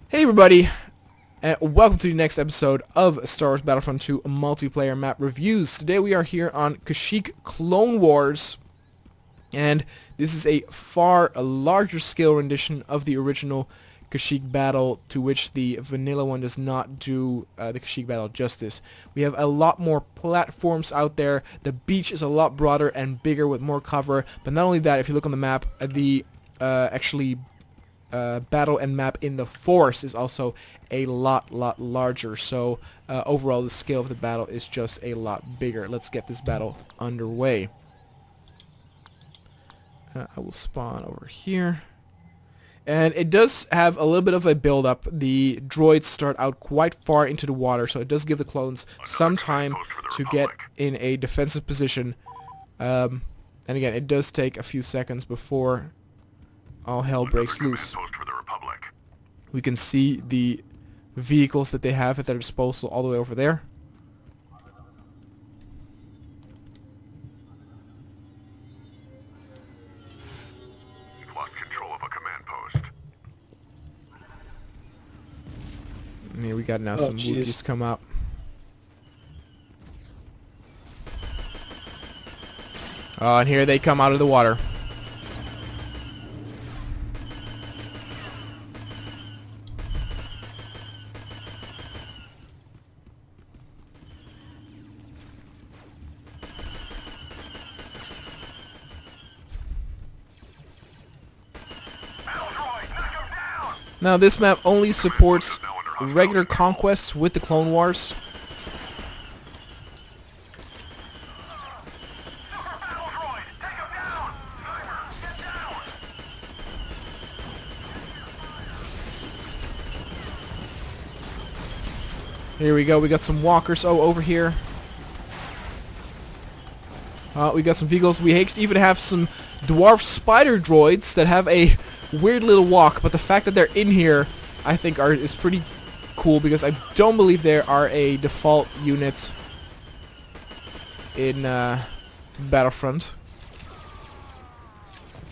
Hey everybody, and welcome to the next episode of Star Wars Battlefront 2 multiplayer map reviews. Today we are here on Kashyyyk Clone Wars, and this is a far larger scale rendition of the original Kashyyyk battle, to which the vanilla one does not do the Kashyyyk battle justice. We have a lot more platforms out there, the beach is a lot broader and bigger with more cover, but not only that, if you look on the map, the battle and map in the forest is also a lot larger, so overall the scale of the battle is just a lot bigger. Let's get this battle underway. I will spawn over here, and it does have a little bit of a build up. The droids start out quite far into the water, so it does give the clones some time to get in a defensive position, and again, it does take a few seconds before all hell breaks loose. We can see the vehicles that they have at their disposal all the way over there. You've lost control of a command post. And here we got now some Wookiees come up. Oh, and here they come out of the water. Now this map only supports regular conquests with the Clone Wars. Here we go, we got some walkers over here. We got some vehicles. We even have some dwarf spider droids that have a weird little walk, but the fact that they're in here, I think, is pretty cool, because I don't believe they are a default unit in Battlefront.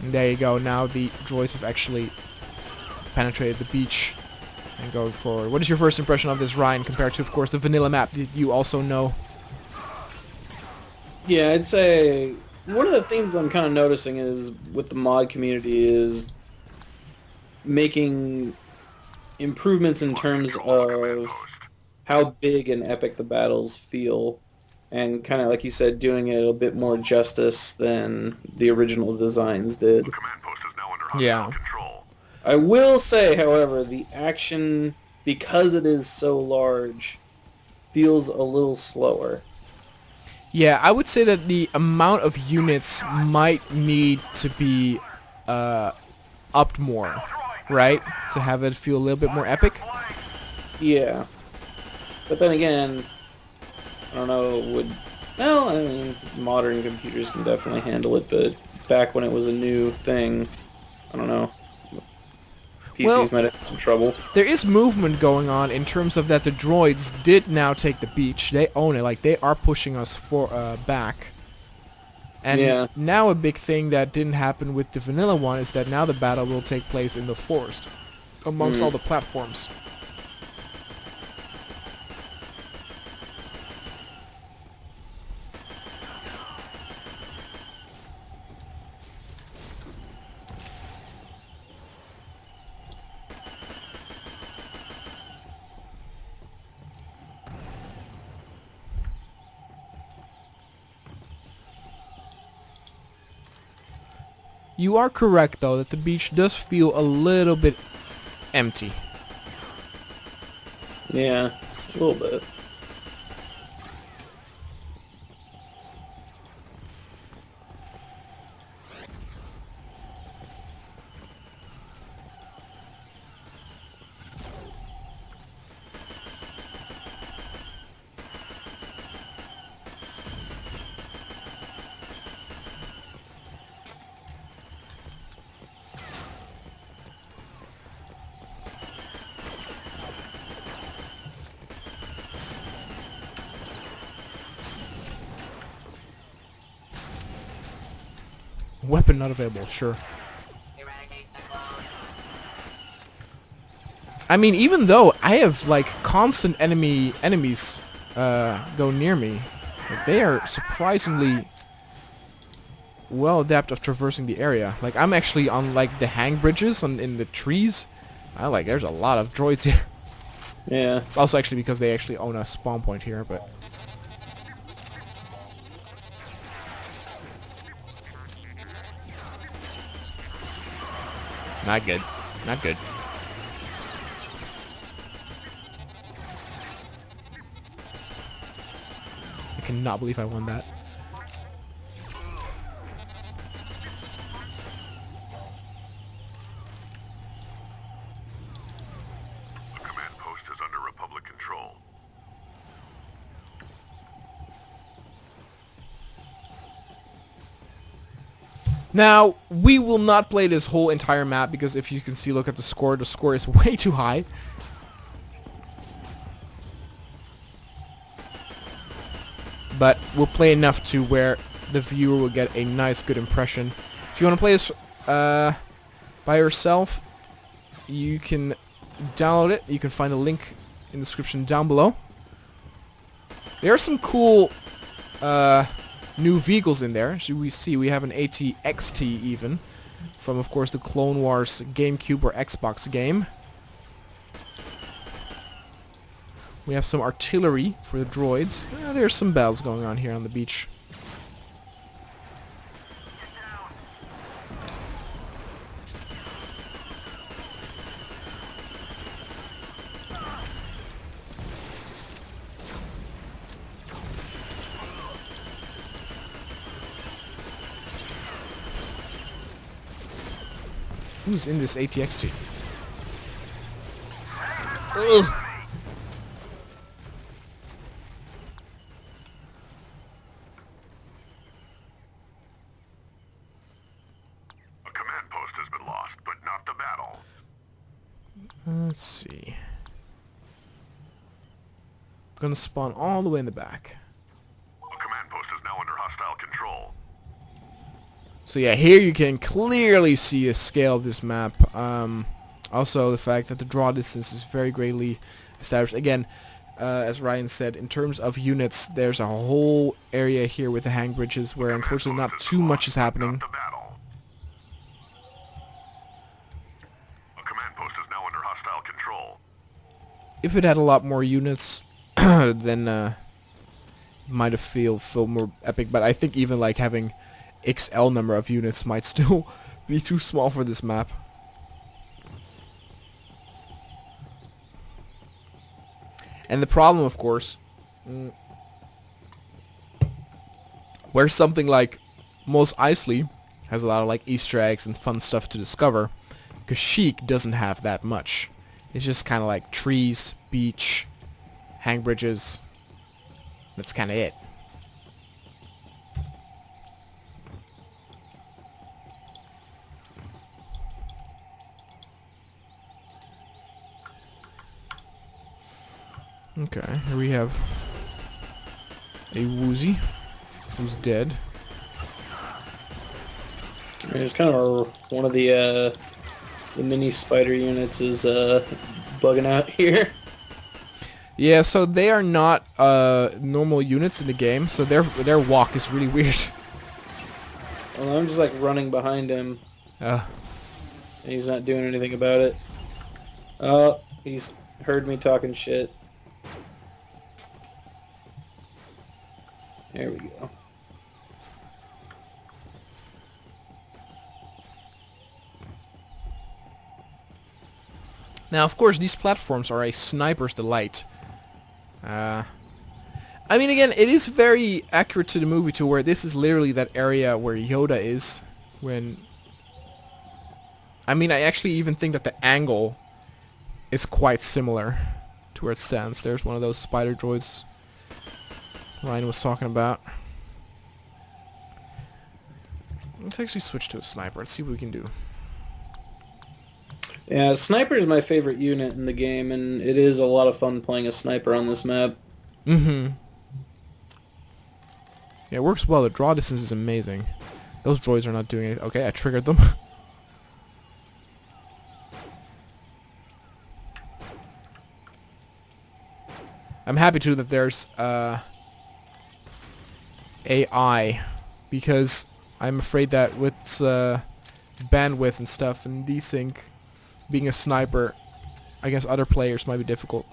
And there you go. Now the droids have actually penetrated the beach and going forward. What is your first impression of this, Ryan, compared to, of course, the vanilla map that you also know? Yeah, I'd say one of the things I'm kind of noticing is with the mod community is making improvements in terms of how big and epic the battles feel, and kind of, like you said, doing it a bit more justice than the original designs did. Yeah. I will say, however, the action, because it is so large, feels a little slower. Yeah, I would say that the amount of units might need to be upped more, right? To have it feel a little bit more epic. Yeah. But then again, I don't know, well, I mean, modern computers can definitely handle it, but back when it was a new thing, I don't know. PCs might have some trouble. There is movement going on in terms of that the droids did now take the beach. They own it. Like, they are pushing us back. And now a big thing that didn't happen with the vanilla one is that now the battle will take place in the forest amongst all the platforms. You are correct, though, that the beach does feel a little bit empty. Yeah, a little bit. Weapon not available, sure. I mean, even though I have like constant enemies go near me, like, they are surprisingly well adapted of traversing the area. Like, I'm actually on like the hang bridges in the trees. There's a lot of droids here. Yeah. It's also actually because they actually own a spawn point here, but not good. Not good. I cannot believe I won that. The command post is under Republic control. Now, we will not play this whole entire map because if you can see, look at the score is way too high. But we'll play enough to where the viewer will get a nice, good impression. If you want to play this by yourself, you can download it. You can find a link in the description down below. There are some cool new vehicles in there. As we see, we have an AT-XT even, from of course the Clone Wars GameCube or Xbox game. We have some artillery for the droids. There's some battles going on here on the beach. Who's in this AT-XT? Ugh. A command post has been lost, but not the battle. Let's see. Gonna spawn all the way in the back. A command post is now under hostile control. So yeah, here you can clearly see the scale of this map. Also, the fact that the draw distance is very greatly established. Again, as Ryan said, in terms of units, there's a whole area here with the hang bridges where unfortunately not too much is happening. Not the battle. A command post is now under hostile control. If it had a lot more units, then it might have felt more epic. But I think even like having XL number of units might still be too small for this map. And the problem, of course, where something like Mos Eisley has a lot of like Easter eggs and fun stuff to discover, Kashyyyk doesn't have that much. It's just kind of like trees, beach, hang bridges. That's kind of it. Okay, here we have a Woozy who's dead. There's kind of one of the mini spider units is bugging out here. Yeah, so they are not normal units in the game, so their walk is really weird. Well, I'm just like running behind him. And he's not doing anything about it. Oh, he's heard me talking shit. There we go. Now, of course, these platforms are a sniper's delight. I mean, again, it is very accurate to the movie to where this is literally that area where Yoda is when... I mean, I actually even think that the angle is quite similar to where it stands. There's one of those spider droids Ryan was talking about. Let's actually switch to a sniper. Let's see what we can do. Yeah, sniper is my favorite unit in the game, and it is a lot of fun playing a sniper on this map. Mm-hmm. Yeah, it works well. The draw distance is amazing. Those droids are not doing anything. Okay, I triggered them. I'm happy too that there's AI, because I'm afraid that with bandwidth and stuff and desync, being a sniper against other players might be difficult.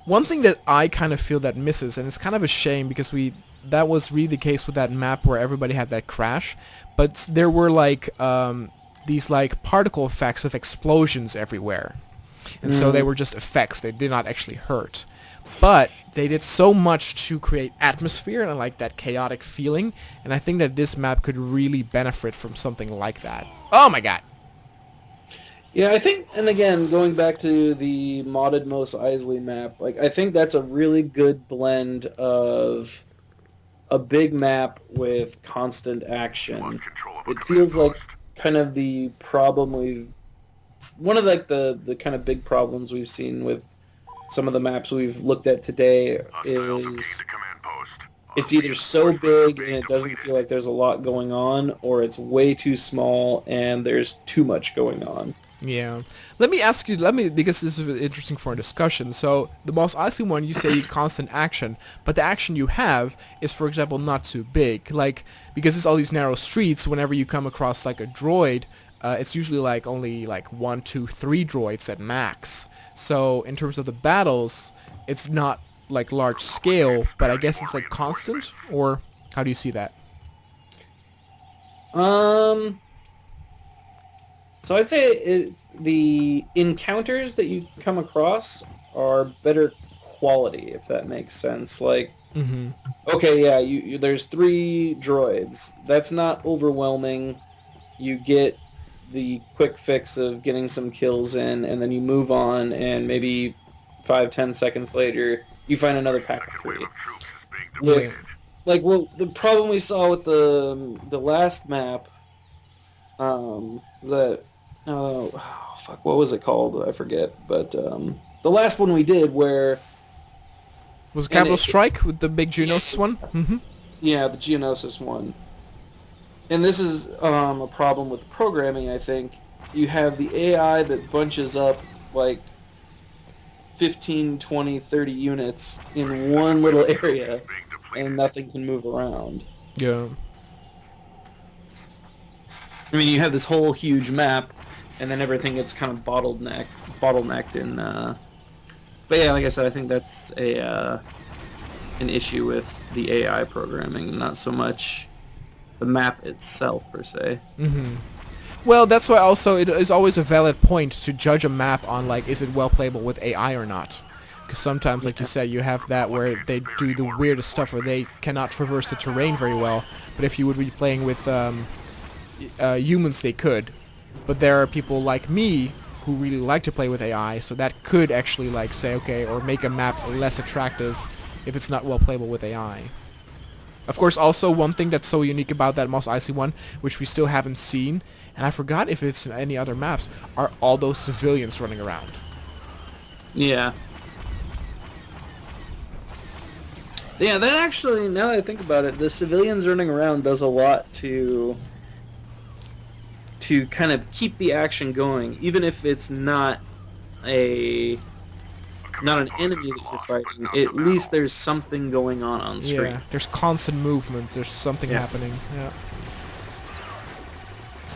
One thing that I kind of feel that misses, and it's kind of a shame because that was really the case with that map where everybody had that crash, but there were like these like particle effects of explosions everywhere. And so they were just effects, they did not actually hurt. But they did so much to create atmosphere and like that chaotic feeling, and I think that this map could really benefit from something like that. Oh my god! Yeah, I think, and again, going back to the modded Mos Eisley map, like I think that's a really good blend of a big map with constant action. It feels like kind of the problem one of like the kind of big problems we've seen with some of the maps we've looked at today is it's either so big and it doesn't feel like there's a lot going on, or it's way too small and there's too much going on. Yeah. Let me ask you, because this is interesting for a discussion. So, the Mos Eisley one, you say constant action, but the action you have is, for example, not too big. Like, because it's all these narrow streets, whenever you come across, like, a droid, it's usually, like, only, like, 1, 2, 3 droids at max. So, in terms of the battles, it's not, like, large scale, but I guess it's, like, constant? Or, how do you see that? So I'd say the encounters that you come across are better quality, if that makes sense. Like, okay, yeah, there's 3 droids. That's not overwhelming. You get the quick fix of getting some kills in, and then you move on, and maybe 5-10 seconds later, you find another pack of 3. The problem we saw with the last map was that fuck, what was it called? I forget. But the last one we did, where was it Capital Strike with the big Geonosis one? Yeah, the Geonosis one. And this is a problem with the programming, I think. You have the AI that bunches up like 15, 20, 30 units in one little area, and nothing can move around. Yeah. I mean, you have this whole huge map, and then everything gets kind of bottlenecked in. But yeah, like I said, I think that's an issue with the AI programming, not so much the map itself per se. Well, that's why also it is always a valid point to judge a map on, like, is it well playable with AI or not? Because sometimes, like you said, you have that where they do the weirdest stuff where they cannot traverse the terrain very well. But if you would be playing with humans, they could. But there are people like me who really like to play with AI, so that could actually, like, say, okay, or make a map less attractive if it's not well playable with AI. Of course, also one thing that's so unique about that Mos Eisley one, which we still haven't seen, and I forgot if it's in any other maps, are all those civilians running around. Yeah. Yeah, that actually, now that I think about it, the civilians running around does a lot to kind of keep the action going, even if it's not an enemy that you're fighting. At least there's something going on screen. Yeah, there's constant movement. There's something happening. Yeah.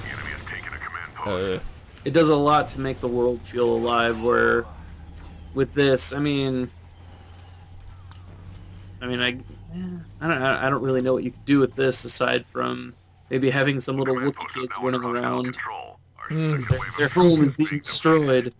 The enemy has taken a command post. It does a lot to make the world feel alive. Where with this, I don't really know what you could do with this aside from maybe having some little Wookiee kids running around. Their home is being destroyed.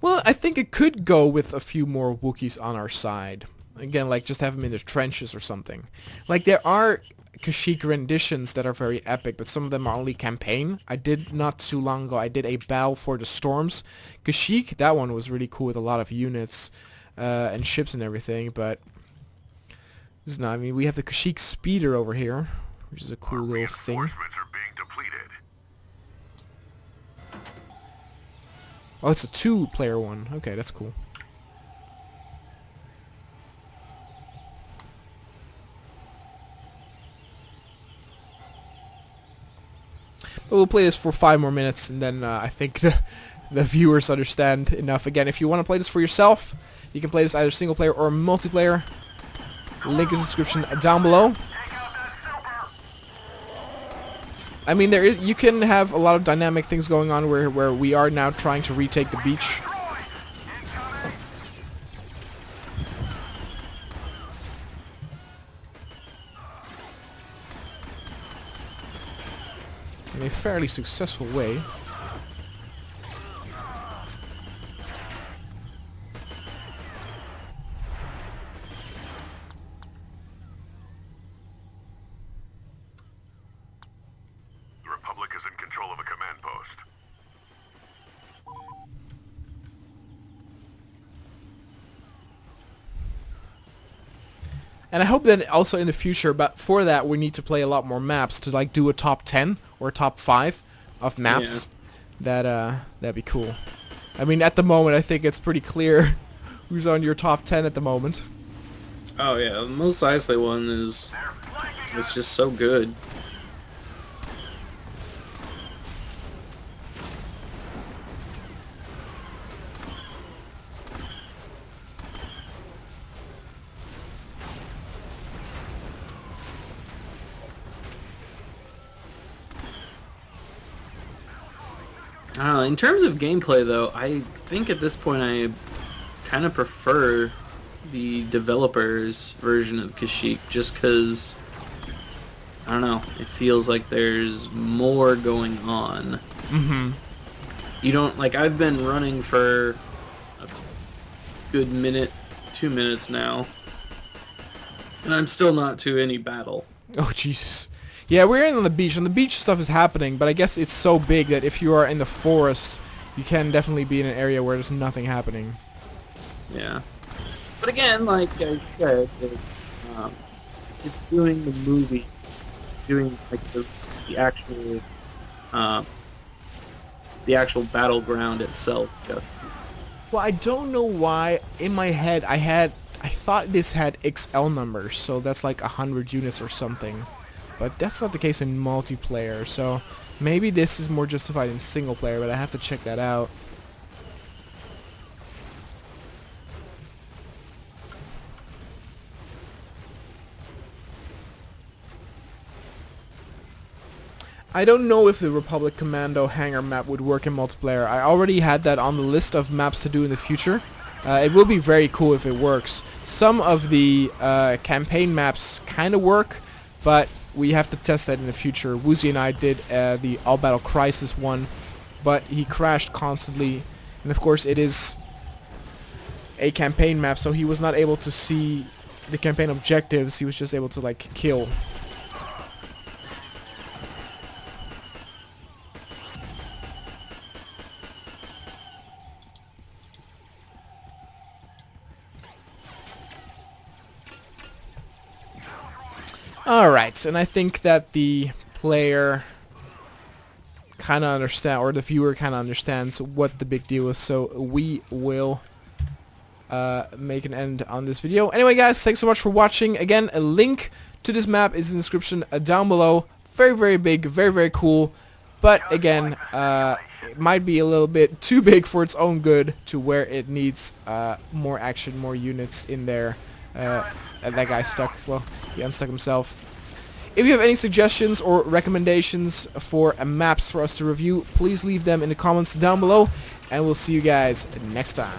Well, I think it could go with a few more Wookiees on our side. Again, like, just have them in the trenches or something. Like, there are Kashyyyk renditions that are very epic, but some of them are only campaign. I did, not too long ago, I did a Battle for the Storms. Kashyyyk, that one was really cool with a lot of units and ships and everything, but this is not, I mean, we have the Kashyyyk Speeder over here, which is a cool little thing. Reinforcements are being depleted. Oh, it's a 2-player one. Okay, that's cool. But we'll play this for 5 more minutes, and then I think the viewers understand enough. Again, if you want to play this for yourself, you can play this either single player or multiplayer. Link in the description down below. I mean, you can have a lot of dynamic things going on where we are now trying to retake the beach. In a fairly successful way. The Republic is in control of a command post. And I hope that also in the future, but for that we need to play a lot more maps to like do a top 10 or top 5 of maps. Yeah. That'd be cool. I mean, at the moment I think it's pretty clear who's on your top 10 at the moment. Oh yeah, the Mos Eisley one is just so good. I don't know, in terms of gameplay though, I think at this point I kind of prefer the developers' version of Kashyyyk just because, I don't know, it feels like there's more going on. Mm-hmm. You don't, like, I've been running for a good minute, 2 minutes now, and I'm still not to any battle. Oh, Jesus. Yeah, we're in on the beach, and the beach stuff is happening, but I guess it's so big that if you are in the forest, you can definitely be in an area where there's nothing happening. Yeah. But again, like I said, it's doing the movie, doing like the actual battleground itself justice. Well, I don't know why in my head I thought this had XL numbers, so that's like 100 units or something. But that's not the case in multiplayer, so maybe this is more justified in single player, but I have to check that out. I don't know if the Republic Commando hangar map would work in multiplayer. I already had that on the list of maps to do in the future. It will be very cool if it works. Some of the campaign maps kind of work, but we have to test that in the future. Woozy and I did the All Battle Crisis one, but he crashed constantly, and of course it is a campaign map, so he was not able to see the campaign objectives. He was just able to like kill. Alright, and I think that the player kind of understand, or the viewer kind of understands what the big deal is, so we will make an end on this video. Anyway guys, thanks so much for watching. Again, a link to this map is in the description down below. Very, very big, very, very cool, but again, it might be a little bit too big for its own good to where it needs more action, more units in there. That guy's stuck. Well, he unstuck himself. If you have any suggestions or recommendations for maps for us to review, please leave them in the comments down below, and we'll see you guys next time.